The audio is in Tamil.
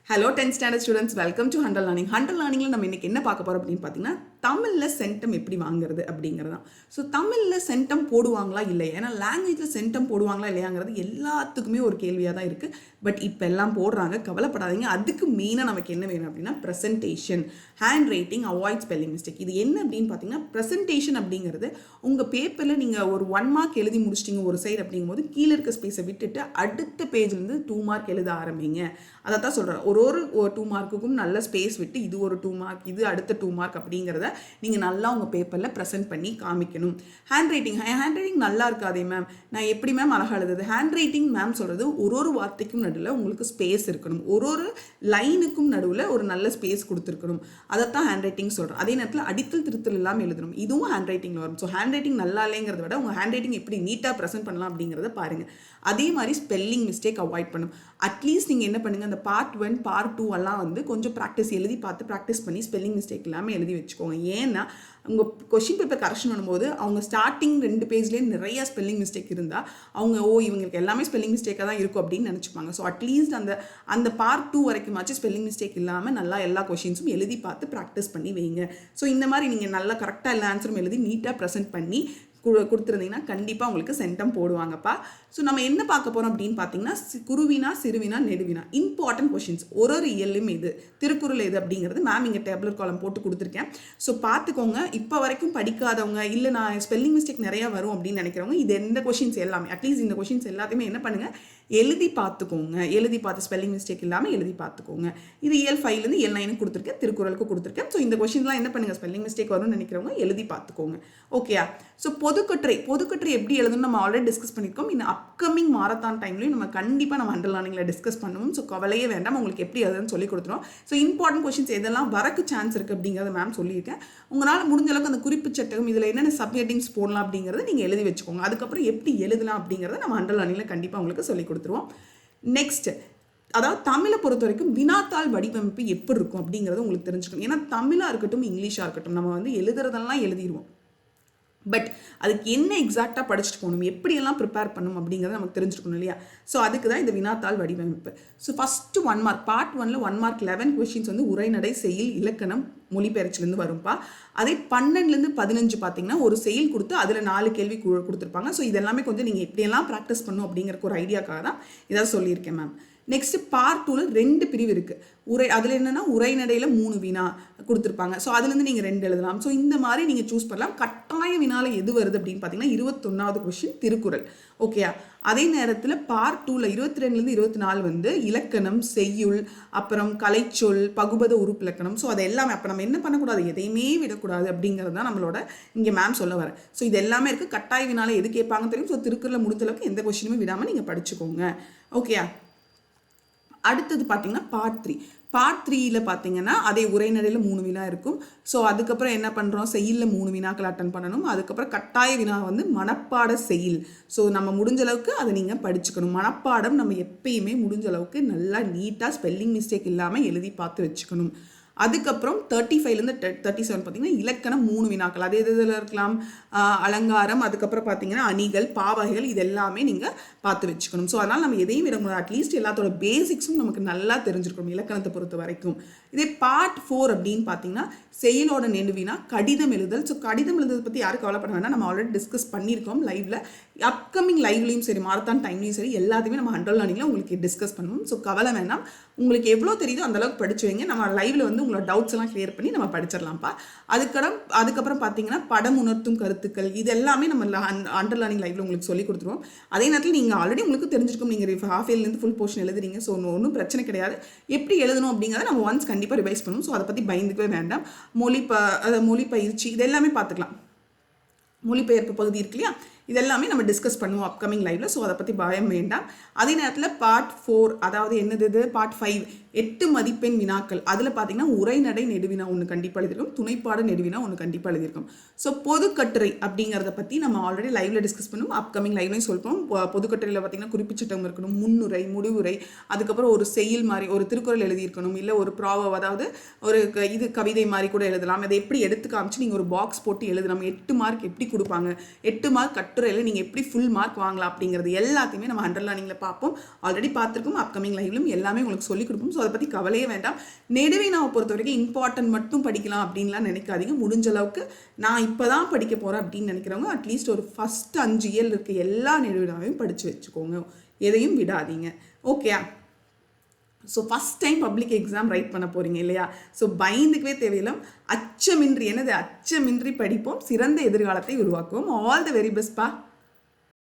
Hello 10th standard students, welcome to Hunter learning. Hunter லேர்னிங்கில் நம்ம இன்றைக்கி என்ன பார்க்க போகிறோம் அப்படின்னு பார்த்தீங்கன்னா, தமிழில் சென்டம் எப்படி வாங்குறது அப்படிங்கிறது தான். ஸோ தமிழில் சென்டம் போடுவாங்களா இல்லையா, ஏன்னா லாங்குவேஜில் சென்டம் போடுவாங்களா இல்லையாங்கிறது எல்லாத்துக்குமே ஒரு கேள்வியாக தான் இருக்குது. பட் இப்போ எல்லாம் போடுறாங்க, கவலைப்படாதீங்க. அதுக்கு மெயினாக நமக்கு என்ன வேணும் அப்படின்னா presentation, hand writing, avoid spelling mistake. இது என்ன அப்படின்னு பார்த்தீங்கன்னா, ப்ரெசன்டேஷன் அப்படிங்கிறது உங்கள் பேப்பரில் நீங்கள் ஒரு 1 மார்க் எழுதி முடிச்சிட்டிங்க ஒரு சைடு அப்படிங்கும்போது கீழே இருக்க ஸ்பேஸை விட்டுட்டு அடுத்த பேஜ்லேருந்து 2 மார்க் எழுத ஆரம்பிங்க. அதை தான் சொல்கிறேன். ஒரு 2 மார்க்குக்கும் நல்ல ஸ்பேஸ் விட்டு இது ஒரு 2 மார்க், இது அடுத்த 2 மார்க் அப்படிங்கிறத நீங்கள் நல்லா உங்கள் பேப்பரில் ப்ரெசென்ட் பண்ணி காமிக்கணும். ஹேண்ட் ரைட்டிங் நல்லா இருக்காதே மேம், நான் எப்படி மேம் அழகாக எழுதுது? ஹேண்ட் ரைட்டிங் மேம் சொல்கிறது ஒரு வார்த்தைக்கும் நடுவில் உங்களுக்கு ஸ்பேஸ் இருக்கணும், ஒரு லைனுக்கும் நடுவில் ஒரு நல்ல ஸ்பேஸ் கொடுத்துருக்கணும். அதைத்தான் ஹேண்ட் ரைட்டிங் சொல்கிறேன். அதே நேரத்தில் அடித்தல் திருத்தல் இல்லாமல் எழுதணும், இதுவும் ஹேண்ட் ரைட்டிங்கில் வரும். ஸோ ஹேண்ட் ரைட்டிங் நல்லா இல்லைங்கிறத விட உங்கள் ஹேண்ட் ரைட்டிங் எப்படி நீட்டாக ப்ரெசென்ட் பண்ணலாம் அப்படிங்கிறத பாருங்கள். அதே மாதிரி ஸ்பெல்லிங் மிஸ்டேக் அவாய்ட் பண்ணும். அட்லீஸ்ட் நீங்கள் என்ன பண்ணுங்கள், அந்த பார்ட் 1 பார்ட் 2 எல்லாம் வந்து கொஞ்சம் ப்ராக்டிஸ் எழுதி பார்த்து ப்ராக்டிஸ் பண்ணி ஸ்பெல்லிங் மிஸ்டேக் இல்லாமல் எழுதி வச்சுக்கோங்க. ஏன்னா உங்கள் கொஷின் பேப்பர் கரெக்ஷன் பண்ணும்போது அவங்க ஸ்டார்டிங் 2 பேஜ்லேயே நிறைய ஸ்பெல்லிங் மிஸ்டேக் இருந்தால் அவங்க இவங்களுக்கு எல்லாமே ஸ்பெல்லிங் மிஸ்டேக்காக தான் இருக்கும் அப்படின்னு நினச்சிப்பாங்க. ஸோ அட்லீஸ்ட் அந்த பார்ட் 2 வரைக்குமாச்சு ஸ்பெல்லிங் மிஸ்டேக் இல்லாமல் நல்லா எல்லா கொஷின்ஸும் எழுதி பார்த்து ப்ராக்டிஸ் பண்ணி வைங்க. ஸோ இந்த மாதிரி நீங்கள் நல்லா கரெக்டாக எல்லா ஆன்சரும் எழுதி நீட்டாக ப்ரெசென்ட் பண்ணி கொடுத்துருந்தீங்கன்னா கண்டிப்பாக உங்களுக்கு சென்டம் போடுவாங்கப்பா. ஸோ நம்ம என்ன பார்க்க போகிறோம் அப்படின்னு பார்த்தீங்கன்னா, குருவினா, சிறுவினா, நெடுவினா, இம்பார்ட்டன்ட் கொஷின்ஸ். ஒரு இயலும் எது, திருக்குறள் எது அப்படிங்கிறது மேம் இங்கே டேப்லர் காலம் போட்டு கொடுத்துருக்கேன். ஸோ பார்த்துக்கோங்க. இப்போ வரைக்கும் படிக்காதவங்க, இல்லை நான் ஸ்பெல்லிங் மிஸ்டேக் நிறையா வரும் அப்படின்னு நினைக்கிறவங்க, இது எந்த கொஷின்ஸ் எல்லாமே அட்லீஸ்ட் இந்த கொஷின்ஸ் எல்லாத்தையுமே என்ன பண்ணுங்கள், எழுதி பார்த்துக்கோங்க. எழுதி பார்த்து ஸ்பெல்லிங் மிஸ்டேக் இல்லாமல் எழுதி பார்த்துக்கோங்க. இது இயல் 5லேருந்து இயல் 9 கொடுத்துருக்கேன், திருக்குறளுக்கு கொடுத்துருக்கேன். ஸோ இந்த கொஷின்லாம் என்ன பண்ணுங்கள், ஸ்பெல்லிங் மிஸ்டேக் வரும்னு நினைக்கிறவங்க எழுதி பார்த்துக்கோங்க. ஓகேயா? ஸோ பொதுக்கட்டுரை எப்படி எழுதணும் நம்ம ஆல்ரெடி டிஸ்கஸ் பண்ணியிருக்கோம். இந்த அப்கமிங் மாரத்தான் டைம்லையும் நம்ம கண்டிப்பாக நம்ம ஹண்டர் லேர்னிங்கில் டிஸ்கஸ் பண்ணுவோம். ஸோ கவலையே வேண்டாம், உங்களுக்கு எப்படி எழுதுன்னு சொல்லி கொடுத்துரும். ஸோ இம்பார்ட்டன்ட் கொஷின்ஸ் எதெல்லாம் வரக்கு சான்ஸ் இருக்குது அப்படிங்கிறத மேம் சொல்லியிருக்கேன். உங்களால் முடிஞ்ச அளவுக்கு அந்த குறிப்பு சட்டகம் இதில் என்னென்ன சப்ஹெட்டிங்ஸ் போடலாம் அப்படிங்கிறத நீங்கள் எழுதி வச்சுக்கோங்க. அதுக்கப்புறம் எப்படி எழுதலாம் அப்படிங்கிறத நம்ம ஹண்டர் லேர்னிங்கில் கண்டிப்பாக உங்களுக்கு சொல்லி கொடுத்துருவோம். நெக்ஸ்ட், அதாவது தமிழை பொறுத்த வரைக்கும் வினாத்தாள் வடிவமைப்பு எப்படி இருக்கும் அப்படிங்கிறத உங்களுக்கு தெரிஞ்சுக்கணும். ஏன்னா தமிழாக இருக்கட்டும் இங்கிலீஷாக இருக்கட்டும் நம்ம வந்து எழுதுறதெல்லாம் எழுதிடுவோம். பட் அதுக்கு என்ன எக்ஸாக்டாக படிச்சுட்டு போகணும், எப்படியெல்லாம் ப்ரிப்பேர் பண்ணணும் அப்படிங்கிறத நமக்கு தெரிஞ்சுக்கணும் இல்லையா? ஸோ அதுக்கு தான் இந்த வினாத்தாள் வடிவமைப்பு. ஸோ ஃபஸ்ட்டு 1 மார்க், பார்ட் 1ல் 1 மார்க் 11 கொஷின்ஸ் வந்து உரைநடை, செய்யுள், இலக்கணம், மொழிபெயர்ச்சிலேருந்து வரும்பா. அதே 12லேருந்து 15 பார்த்தீங்கன்னா ஒரு செயல் கொடுத்து அதில் 4 கேள்வி கொடுத்துருப்பாங்க. ஸோ இதெல்லாமே கொஞ்சம் நீங்கள் எப்படியெல்லாம் ப்ராக்டிஸ் பண்ணணும் அப்படிங்கிறக்கு ஒரு ஐடியாக்காக தான் இதாக சொல்லியிருக்கேன் மேம். நெக்ஸ்ட் பார்ட் 2ல் 2 பிரிவு இருக்குது. அதில் என்னென்னா உரைநடையில் 3 வினா கொடுத்துருப்பாங்க. ஸோ அதுலேருந்து நீங்கள் 2 எழுதலாம். ஸோ இந்த மாதிரி நீங்கள் சூஸ் பண்ணலாம். கட்டாய வினாவில் எது வருது அப்படின்னு பார்த்தீங்கன்னா 21வது கொஷின் திருக்குறள். ஓகேயா? அதே நேரத்தில் பார்ட் 2ல் 22லேருந்து 24 வந்து இலக்கணம், செய்யுள், அப்புறம் கலைச்சொல், பகுபத உறுப்பிலக்கணம். ஸோ அது எல்லாமே அப்போ நம்ம என்ன பண்ணக்கூடாது, எதையுமே விடக்கூடாது அப்படிங்கிறது தான் நம்மளோட இங்கே மேம் சொல்ல வரேன். ஸோ இது எல்லாமே இருக்குது. கட்டாய வினாவில் எது கேட்பாங்க தெரியும். ஸோ திருக்குறளை முடிஞ்ச அளவுக்கு எந்த கொஷினுமே விடாமல் நீங்கள் படிச்சுக்கோங்க. ஓகேயா? அடுத்தது பார்த்தீங்கன்னா பார்ட் 3யில் பார்த்தீங்கன்னா அதே உரைநடையில் 3 வினா இருக்கும். ஸோ அதுக்கப்புறம் என்ன பண்ணுறோம், செய்யுளில் 3 வினாக்கள் அட்டன் பண்ணணும். அதுக்கப்புறம் கட்டாய வினா வந்து மனப்பாட செய்யுள். ஸோ நம்ம முடிஞ்ச அளவுக்கு அதை நீங்கள் படிச்சுக்கணும். மனப்பாடம் நம்ம எப்பயுமே முடிஞ்ச அளவுக்கு நல்லா நீட்டாக ஸ்பெல்லிங் மிஸ்டேக் இல்லாமல் எழுதி பார்த்து வச்சுக்கணும். அதுக்கப்புறம் 35லேருந்து 37 பார்த்தீங்கன்னா இலக்கணம் 3 வினாக்கள். அது இதில் இருக்கலாம், அலங்காரம், அதுக்கப்புறம் பார்த்தீங்கன்னா அணிகள், பாவகைகள், இது எல்லாமே நீங்கள் பார்த்து வச்சுக்கணும். ஸோ அதனால் நம்ம எதையும் விடக்கூடாது. அட்லீஸ்ட் எல்லாத்தோட பேசிக்ஸும் நமக்கு நல்லா தெரிஞ்சிருக்கணும் இலக்கணத்தை பொறுத்த வரைக்கும். இதே பார்ட் 4 அப்படின்னு பார்த்தீங்கன்னா செயலோட நெடுவினா, கடிதம் எழுதல். ஸோ கடிதம் எழுதுறதை பற்றி யாரும் கவலைப்பட வேண்டாம், நம்ம ஆல்ரெடி டிஸ்கஸ் பண்ணியிருக்கோம் லைவில். அப்கமிங் லைவ்லையும் சரி, மாரத்தான் டைம்லையும் சரி, எல்லாத்தையுமே நம்ம ஹண்டர் லேர்னிங்கில் உங்களுக்கு டிஸ்கஸ் பண்ணுவோம். ஸோ கவலை வேண்டாம், உங்களுக்கு எவ்வளோ தெரியுதோ அந்தளவுக்கு படிச்சு வைங்க. நம்ம லைவில் வந்து உங்களோட டவுட்ஸ் எல்லாம் கிளியர் பண்ணி நம்ம படிச்சிடலாம்ப்பா. அதுக்கப்புறம் பார்த்தீங்கன்னா படம் உணர்த்தும் கருத்துக்கள், இது எல்லாமே நம்ம ஹண்டர் லேர்னிங் லைவ்ல உங்களுக்கு சொல்லி கொடுத்துருவோம். அதே நேரத்தில் நீங்கள் ஆல்ரெடி உங்களுக்கு தெரிஞ்சிருக்கும், நீங்கள் ஹாஃப் இயர்லேருந்து ஃபுல் போர்ஷன் எழுதுறீங்க. ஸோ ஒன்றும் பிரச்சனை கிடையாது. எப்படி எழுதணும் அப்படிங்கிறத நம்ம ஒன்ஸ் கண்டிப்பாக ரிவைஸ் பண்ணுவோம். ஸோ அதை பற்றி பயந்துக்கவே வேண்டாம். மொழி பயிற்சி இது எல்லாமே பார்த்துக்கலாம். மொழிபெயர்ப்பு பகுதி இருக்கு இல்லையா, இதெல்லாமே நம்ம டிஸ்கஸ் பண்ணுவோம் அப்கமிங் லைவ்ல. ஸோ அதை பற்றி பயம் வேண்டாம். அதே நேரத்தில் பார்ட் 4, அதாவது என்னது இது, பார்ட் 5 8 மதிப்பெண் வினாக்கள். அதில் பார்த்தீங்கன்னா உரைநடை நெடுவினா ஒன்று கண்டிப்பாக எழுதியிருக்கும், துணைப்பாடு நெடுவினா ஒன்று கண்டிப்பாக எழுதியிருக்கும். ஸோ பொதுக்கட்டுரை அப்படிங்கிறத பற்றி நம்ம ஆல்ரெடி லைவ்ல டிஸ்கஸ் பண்ணுவோம், அப்கமிங் லைவ்லையும் சொல்லுவோம். பொதுக்கட்டுரையில் பார்த்தீங்கன்னா குறிப்பிச்சட்டம் இருக்கணும், முன்னுரை, முடிவுரை, அதுக்கப்புறம் ஒரு செய்யுள் மாதிரி ஒரு திருக்குறள் எழுதியிருக்கணும், இல்லை ஒரு ப்ராவர்ப், அதாவது ஒரு இது கவிதை மாதிரி கூட எழுதலாம். அதை எப்படி எடுத்து காமிச்சு நீங்கள் ஒரு பாக்ஸ் போட்டு எழுதலாம். 8 மார்க் எப்படி கொடுப்பாங்க, 8 மார்க் கட்டுரையில் நீங்கள் எப்படி ஃபுல் மார்க் வாங்கலாம் அப்படிங்கிறது எல்லாத்தையுமே நம்ம ஹண்டர் லேர்னிங்கில் பார்ப்போம். ஆல்ரெடி பார்த்துருக்கோம், அப்கமிங் லைவ்லும் எல்லாமே உங்களுக்கு சொல்லிக் கொடுப்போம். ஸோ அதை பற்றி கவலையே வேண்டாம். நெடுவினாவை பொறுத்த வரைக்கும் இம்பார்ட்டன்ட் மட்டும் படிக்கலாம் அப்படின்லாம் நினைக்காதீங்க. முடிஞ்ச அளவுக்கு நான் இப்போ தான் படிக்க போகிறேன் அப்படின்னு நினைக்கிறவங்க அட்லீஸ்ட் ஒரு ஃபஸ்ட் 5 இயர் இருக்க எல்லா நெடுவினாவையும் படித்து வச்சுக்கோங்க, எதையும் விடாதீங்க. Okay. So first time public exam right பண்ண போகிறீங்க இல்லையா? ஸோ பயந்துக்கவே தேவையில்லை. அச்சமின்றி படிப்போம், சிறந்த எதிர்காலத்தை உருவாக்குவோம். ஆல் த வெரி பெஸ்ட் பா.